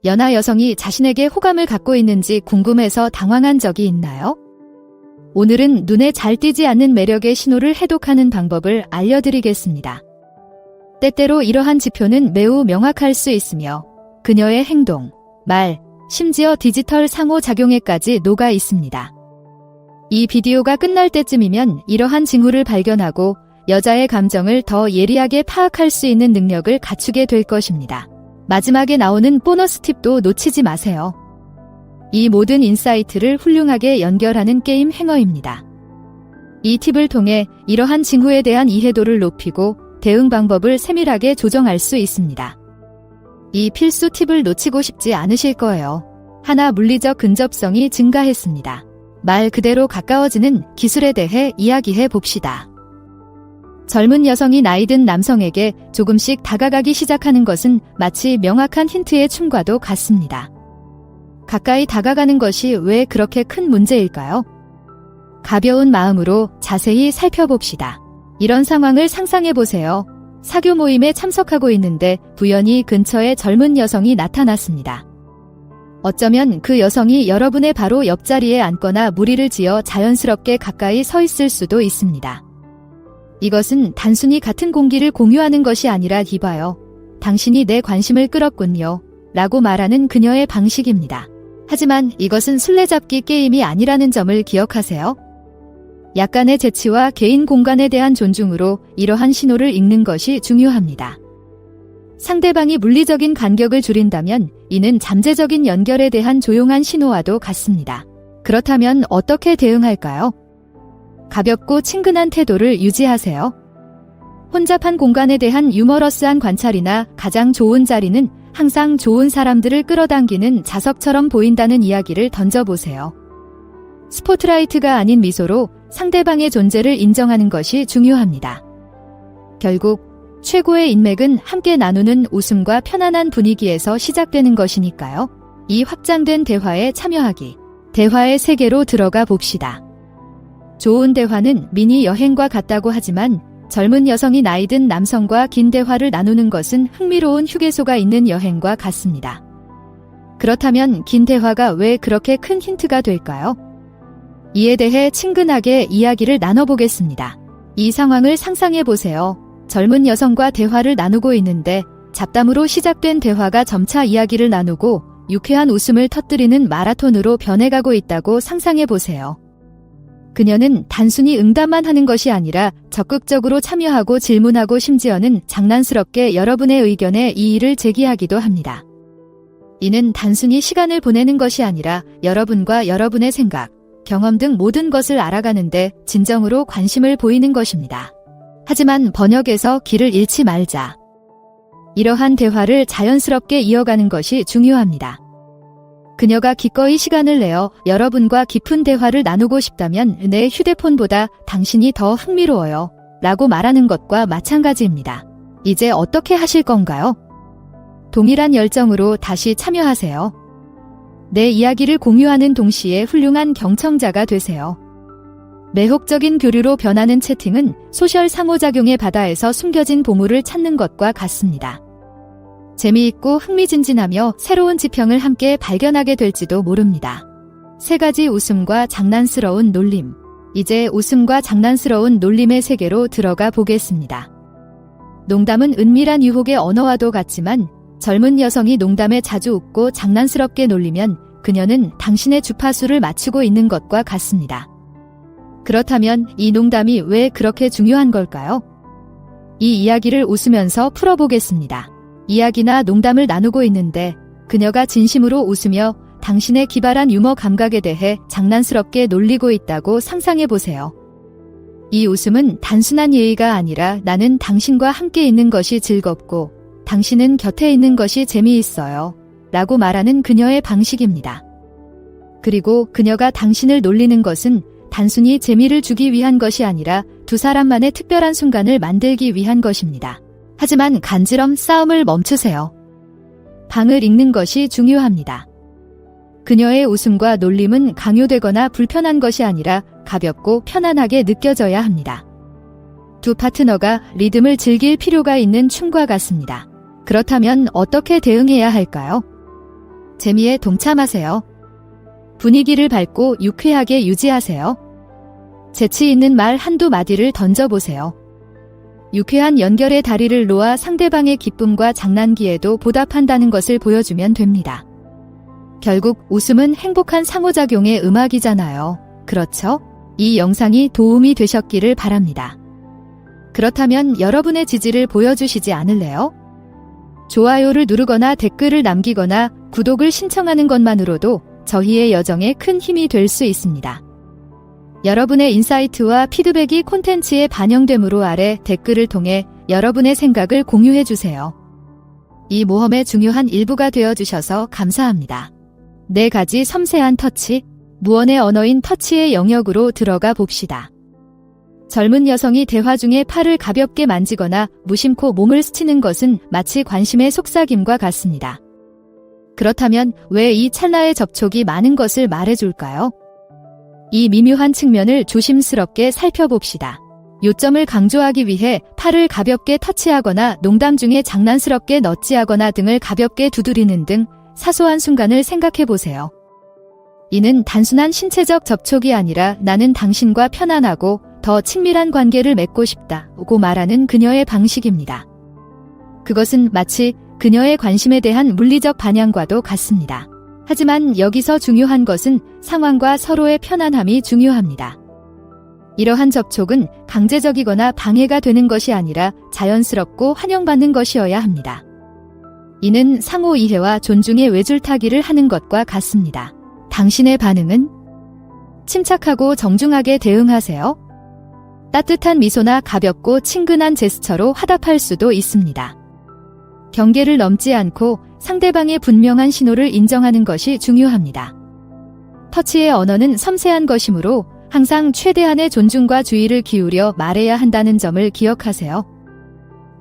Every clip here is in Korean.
연하 여성이 자신에게 호감을 갖고 있는지 궁금해서 당황한 적이 있나요? 오늘은 눈에 잘 띄지 않는 매력의 신호를 해독하는 방법을 알려드리겠습니다. 때때로 이러한 지표는 매우 명확할 수 있으며 그녀의 행동, 말, 심지어 디지털 상호작용에까지 녹아 있습니다. 이 비디오가 끝날 때쯤이면 이러한 징후를 발견하고 여자의 감정을 더 예리하게 파악할 수 있는 능력을 갖추게 될 것입니다. 마지막에 나오는 보너스 팁도 놓치지 마세요. 이 모든 인사이트를 훌륭하게 연결하는 게임 행어입니다. 이 팁을 통해 이러한 징후에 대한 이해도를 높이고 대응 방법을 세밀하게 조정할 수 있습니다. 이 필수 팁을 놓치고 싶지 않으실 거예요. 하나, 물리적 근접성이 증가했습니다. 말 그대로 가까워지는 기술에 대해 이야기해 봅시다. 젊은 여성이 나이든 남성에게 조금씩 다가가기 시작하는 것은 마치 명확한 힌트의 춤과도 같습니다. 가까이 다가가는 것이 왜 그렇게 큰 문제일까요? 가벼운 마음으로 자세히 살펴봅시다. 이런 상황을 상상해 보세요. 사교 모임에 참석하고 있는데 우연히 근처에 젊은 여성이 나타났습니다. 어쩌면 그 여성이 여러분의 바로 옆자리에 앉거나 무리를 지어 자연스럽게 가까이 서 있을 수도 있습니다. 이것은 단순히 같은 공기를 공유하는 것이 아니라 이봐요. 당신이 내 관심을 끌었군요. 라고 말하는 그녀의 방식입니다. 하지만 이것은 술래잡기 게임이 아니라는 점을 기억하세요. 약간의 재치와 개인 공간에 대한 존중으로 이러한 신호를 읽는 것이 중요합니다. 상대방이 물리적인 간격을 줄인다면 이는 잠재적인 연결에 대한 조용한 신호와도 같습니다. 그렇다면 어떻게 대응할까요? 가볍고 친근한 태도를 유지하세요. 혼잡한 공간에 대한 유머러스한 관찰이나 가장 좋은 자리는 항상 좋은 사람들을 끌어당기는 자석처럼 보인다는 이야기를 던져보세요. 스포트라이트가 아닌 미소로 상대방의 존재를 인정하는 것이 중요합니다. 결국 최고의 인맥은 함께 나누는 웃음과 편안한 분위기에서 시작되는 것이니까요. 이 확장된 대화에 참여하기. 대화의 세계로 들어가 봅시다. 좋은 대화는 미니 여행과 같다고 하지만 젊은 여성이 나이든 남성과 긴 대화를 나누는 것은 흥미로운 휴게소가 있는 여행과 같습니다. 그렇다면 긴 대화가 왜 그렇게 큰 힌트가 될까요? 이에 대해 친근하게 이야기를 나눠보겠습니다. 이 상황을 상상해 보세요. 젊은 여성과 대화를 나누고 있는데 잡담으로 시작된 대화가 점차 이야기를 나누고 유쾌한 웃음을 터뜨리는 마라톤으로 변해가고 있다고 상상해 보세요. 그녀는 단순히 응답만 하는 것이 아니라 적극적으로 참여하고 질문하고 심지어는 장난스럽게 여러분의 의견에 이의를 제기하기도 합니다. 이는 단순히 시간을 보내는 것이 아니라 여러분과 여러분의 생각, 경험 등 모든 것을 알아가는데 진정으로 관심을 보이는 것입니다. 하지만 번역에서 길을 잃지 말자. 이러한 대화를 자연스럽게 이어가는 것이 중요합니다. 그녀가 기꺼이 시간을 내어 여러분과 깊은 대화를 나누고 싶다면 내 휴대폰보다 당신이 더 흥미로워요. 라고 말하는 것과 마찬가지입니다. 이제 어떻게 하실 건가요? 동일한 열정으로 다시 참여하세요. 내 이야기를 공유하는 동시에 훌륭한 경청자가 되세요. 매혹적인 교류로 변하는 채팅은 소셜 상호작용의 바다에서 숨겨진 보물을 찾는 것과 같습니다. 재미있고 흥미진진하며 새로운 지평을 함께 발견하게 될지도 모릅니다. 3가지 웃음과 장난스러운 놀림. 이제 웃음과 장난스러운 놀림의 세계로 들어가 보겠습니다. 농담은 은밀한 유혹의 언어와도 같지만 젊은 여성이 농담에 자주 웃고 장난스럽게 놀리면 그녀는 당신의 주파수를 맞추고 있는 것과 같습니다. 그렇다면 이 농담이 왜 그렇게 중요한 걸까요? 이 이야기를 웃으면서 풀어보겠습니다. 이야기나 농담을 나누고 있는데 그녀가 진심으로 웃으며 당신의 기발한 유머 감각에 대해 장난스럽게 놀리고 있다고 상상해 보세요. 이 웃음은 단순한 예의가 아니라 나는 당신과 함께 있는 것이 즐겁고 당신은 곁에 있는 것이 재미있어요. 라고 말하는 그녀의 방식입니다. 그리고 그녀가 당신을 놀리는 것은 단순히 재미를 주기 위한 것이 아니라 두 사람만의 특별한 순간을 만들기 위한 것입니다. 하지만 간지럼 싸움을 멈추세요. 방을 읽는 것이 중요합니다. 그녀의 웃음과 놀림은 강요되거나 불편한 것이 아니라 가볍고 편안하게 느껴져야 합니다. 두 파트너가 리듬을 즐길 필요가 있는 춤과 같습니다. 그렇다면 어떻게 대응해야 할까요? 재미에 동참하세요. 분위기를 밝고 유쾌하게 유지하세요. 재치 있는 말 한두 마디를 던져보세요. 유쾌한 연결의 다리를 놓아 상대방의 기쁨과 장난기에도 보답한다는 것을 보여주면 됩니다. 결국 웃음은 행복한 상호작용의 음악이잖아요. 그렇죠? 이 영상이 도움이 되셨기를 바랍니다. 그렇다면 여러분의 지지를 보여주시지 않을래요? 좋아요를 누르거나 댓글을 남기거나 구독을 신청하는 것만으로도 저희의 여정에 큰 힘이 될 수 있습니다. 여러분의 인사이트와 피드백이 콘텐츠에 반영되므로 아래 댓글을 통해 여러분의 생각을 공유해주세요. 이 모험의 중요한 일부가 되어주셔서 감사합니다. 4가지 섬세한 터치, 무언의 언어인 터치의 영역으로 들어가 봅시다. 젊은 여성이 대화 중에 팔을 가볍게 만지거나 무심코 몸을 스치는 것은 마치 관심의 속삭임과 같습니다. 그렇다면 왜 이 찰나의 접촉이 많은 것을 말해줄까요? 이 미묘한 측면을 조심스럽게 살펴봅시다. 요점을 강조하기 위해 팔을 가볍게 터치하거나 농담 중에 장난스럽게 넛지하거나 등을 가볍게 두드리는 등 사소한 순간을 생각해보세요. 이는 단순한 신체적 접촉이 아니라 나는 당신과 편안하고 더 친밀한 관계를 맺고 싶다고 말하는 그녀의 방식입니다. 그것은 마치 그녀의 관심에 대한 물리적 반향과도 같습니다. 하지만 여기서 중요한 것은 상황과 서로의 편안함이 중요합니다. 이러한 접촉은 강제적이거나 방해가 되는 것이 아니라 자연스럽고 환영받는 것이어야 합니다. 이는 상호 이해와 존중의 외줄타기를 하는 것과 같습니다. 당신의 반응은? 침착하고 정중하게 대응하세요. 따뜻한 미소나 가볍고 친근한 제스처로 화답할 수도 있습니다. 경계를 넘지 않고 상대방의 분명한 신호를 인정하는 것이 중요합니다. 터치의 언어는 섬세한 것이므로 항상 최대한의 존중과 주의를 기울여 말해야 한다는 점을 기억하세요.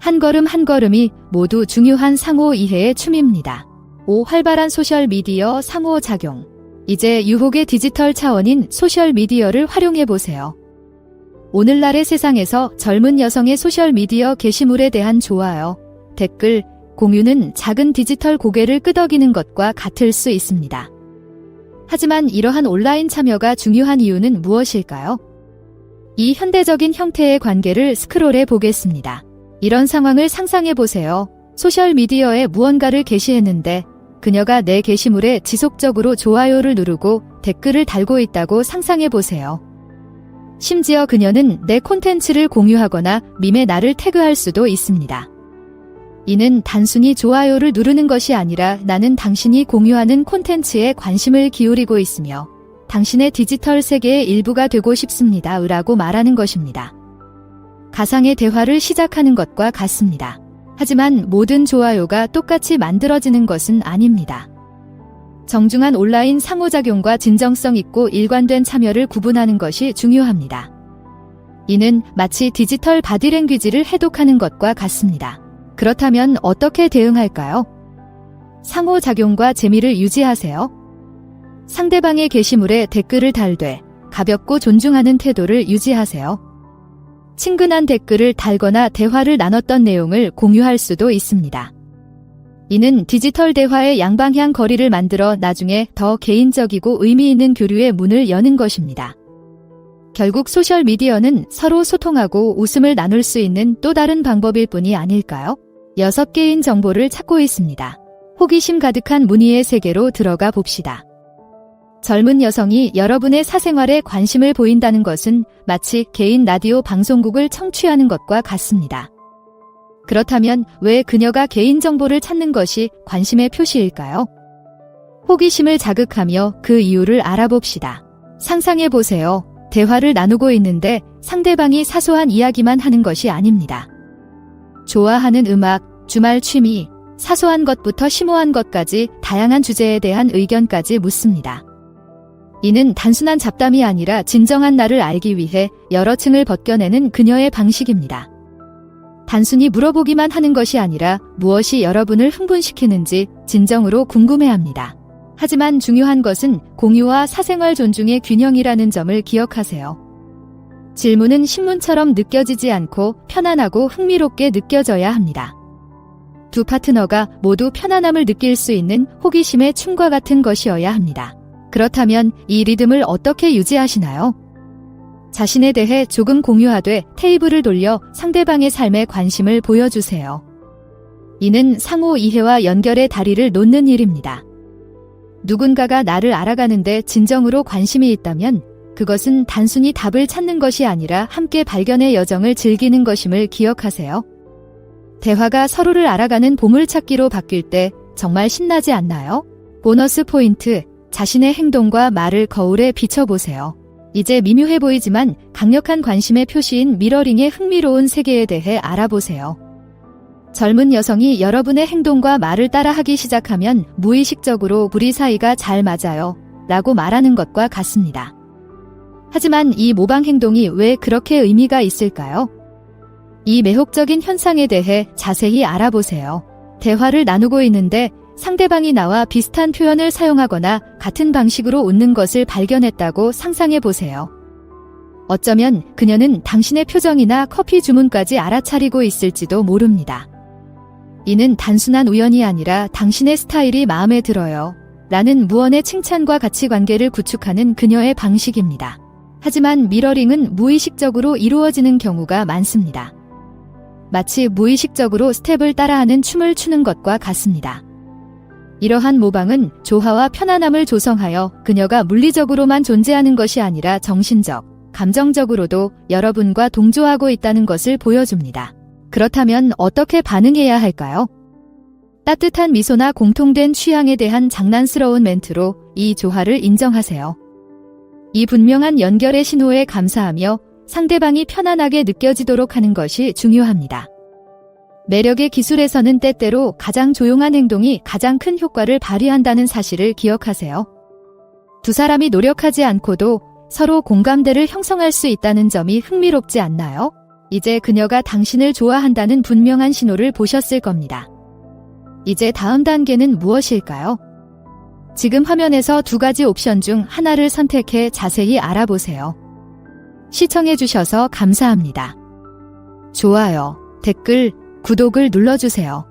한 걸음 한 걸음이 모두 중요한 상호 이해의 춤입니다. 5. 활발한 소셜미디어 상호작용. 이제 유혹의 디지털 차원인 소셜미디어를 활용해보세요. 오늘날의 세상에서 젊은 여성의 소셜미디어 게시물에 대한 좋아요, 댓글, 공유는 작은 디지털 고개를 끄덕이는 것과 같을 수 있습니다. 하지만 이러한 온라인 참여가 중요한 이유는 무엇일까요? 이 현대적인 형태의 관계를 스크롤해 보겠습니다. 이런 상황을 상상해 보세요. 소셜미디어에 무언가를 게시했는데 그녀가 내 게시물에 지속적으로 좋아요를 누르고 댓글을 달고 있다고 상상해 보세요. 심지어 그녀는 내 콘텐츠를 공유하거나 밈에 나를 태그할 수도 있습니다. 이는 단순히 좋아요를 누르는 것이 아니라 나는 당신이 공유하는 콘텐츠에 관심을 기울이고 있으며 당신의 디지털 세계의 일부가 되고 싶습니다. 라고 말하는 것입니다. 가상의 대화를 시작하는 것과 같습니다. 하지만 모든 좋아요가 똑같이 만들어지는 것은 아닙니다. 정중한 온라인 상호작용과 진정성 있고 일관된 참여를 구분하는 것이 중요합니다. 이는 마치 디지털 바디랭귀지를 해독하는 것과 같습니다. 그렇다면 어떻게 대응할까요? 상호작용과 재미를 유지하세요. 상대방의 게시물에 댓글을 달되 가볍고 존중하는 태도를 유지하세요. 친근한 댓글을 달거나 대화를 나눴던 내용을 공유할 수도 있습니다. 이는 디지털 대화의 양방향 거리를 만들어 나중에 더 개인적이고 의미 있는 교류의 문을 여는 것입니다. 결국 소셜미디어는 서로 소통하고 웃음을 나눌 수 있는 또 다른 방법일 뿐이 아닐까요? 6개인 정보를 찾고 있습니다. 호기심 가득한 문의의 세계로 들어가 봅시다. 젊은 여성이 여러분의 사생활에 관심을 보인다는 것은 마치 개인 라디오 방송국을 청취하는 것과 같습니다. 그렇다면 왜 그녀가 개인정보를 찾는 것이 관심의 표시일까요? 호기심을 자극하며 그 이유를 알아봅시다. 상상해보세요. 대화를 나누고 있는데 상대방이 사소한 이야기만 하는 것이 아닙니다. 좋아하는 음악, 주말 취미, 사소한 것부터 심오한 것까지 다양한 주제에 대한 의견까지 묻습니다. 이는 단순한 잡담이 아니라 진정한 나를 알기 위해 여러 층을 벗겨내는 그녀의 방식입니다. 단순히 물어보기만 하는 것이 아니라 무엇이 여러분을 흥분시키는지 진정으로 궁금해합니다. 하지만 중요한 것은 공유와 사생활 존중의 균형이라는 점을 기억하세요. 질문은 신문처럼 느껴지지 않고 편안하고 흥미롭게 느껴져야 합니다. 두 파트너가 모두 편안함을 느낄 수 있는 호기심의 춤과 같은 것이어야 합니다. 그렇다면 이 리듬을 어떻게 유지하시나요? 자신에 대해 조금 공유하되 테이블을 돌려 상대방의 삶에 관심을 보여주세요. 이는 상호 이해와 연결의 다리를 놓는 일입니다. 누군가가 나를 알아가는데 진정으로 관심이 있다면 그것은 단순히 답을 찾는 것이 아니라 함께 발견의 여정을 즐기는 것임을 기억하세요. 대화가 서로를 알아가는 보물찾기로 바뀔 때 정말 신나지 않나요? 보너스 포인트, 자신의 행동과 말을 거울에 비춰보세요. 이제 미묘해 보이지만 강력한 관심의 표시인 미러링의 흥미로운 세계에 대해 알아보세요. 젊은 여성이 여러분의 행동과 말을 따라하기 시작하면 무의식적으로 우리 사이가 잘 맞아요 라고 말하는 것과 같습니다. 하지만 이 모방 행동이 왜 그렇게 의미가 있을까요? 이 매혹적인 현상에 대해 자세히 알아보세요. 대화를 나누고 있는데 상대방이 나와 비슷한 표현을 사용하거나 같은 방식으로 웃는 것을 발견했다고 상상해 보세요. 어쩌면 그녀는 당신의 표정이나 커피 주문까지 알아차리고 있을지도 모릅니다. 이는 단순한 우연이 아니라 당신의 스타일이 마음에 들어요 라는 무언의 칭찬과 가치관계를 구축하는 그녀의 방식입니다. 하지만 미러링은 무의식적으로 이루어지는 경우가 많습니다. 마치 무의식적으로 스텝을 따라하는 춤을 추는 것과 같습니다. 이러한 모방은 조화와 편안함을 조성하여 그녀가 물리적으로만 존재하는 것이 아니라 정신적, 감정적으로도 여러분과 동조하고 있다는 것을 보여줍니다. 그렇다면 어떻게 반응해야 할까요? 따뜻한 미소나 공통된 취향에 대한 장난스러운 멘트로 이 조화를 인정하세요. 이 분명한 연결의 신호에 감사하며 상대방이 편안하게 느껴지도록 하는 것이 중요합니다. 매력의 기술에서는 때때로 가장 조용한 행동이 가장 큰 효과를 발휘한다는 사실을 기억하세요. 두 사람이 노력하지 않고도 서로 공감대를 형성할 수 있다는 점이 흥미롭지 않나요? 이제 그녀가 당신을 좋아한다는 분명한 신호를 보셨을 겁니다. 이제 다음 단계는 무엇일까요? 지금 화면에서 두 가지 옵션 중 하나를 선택해 자세히 알아보세요. 시청해주셔서 감사합니다. 좋아요, 댓글, 구독을 눌러주세요.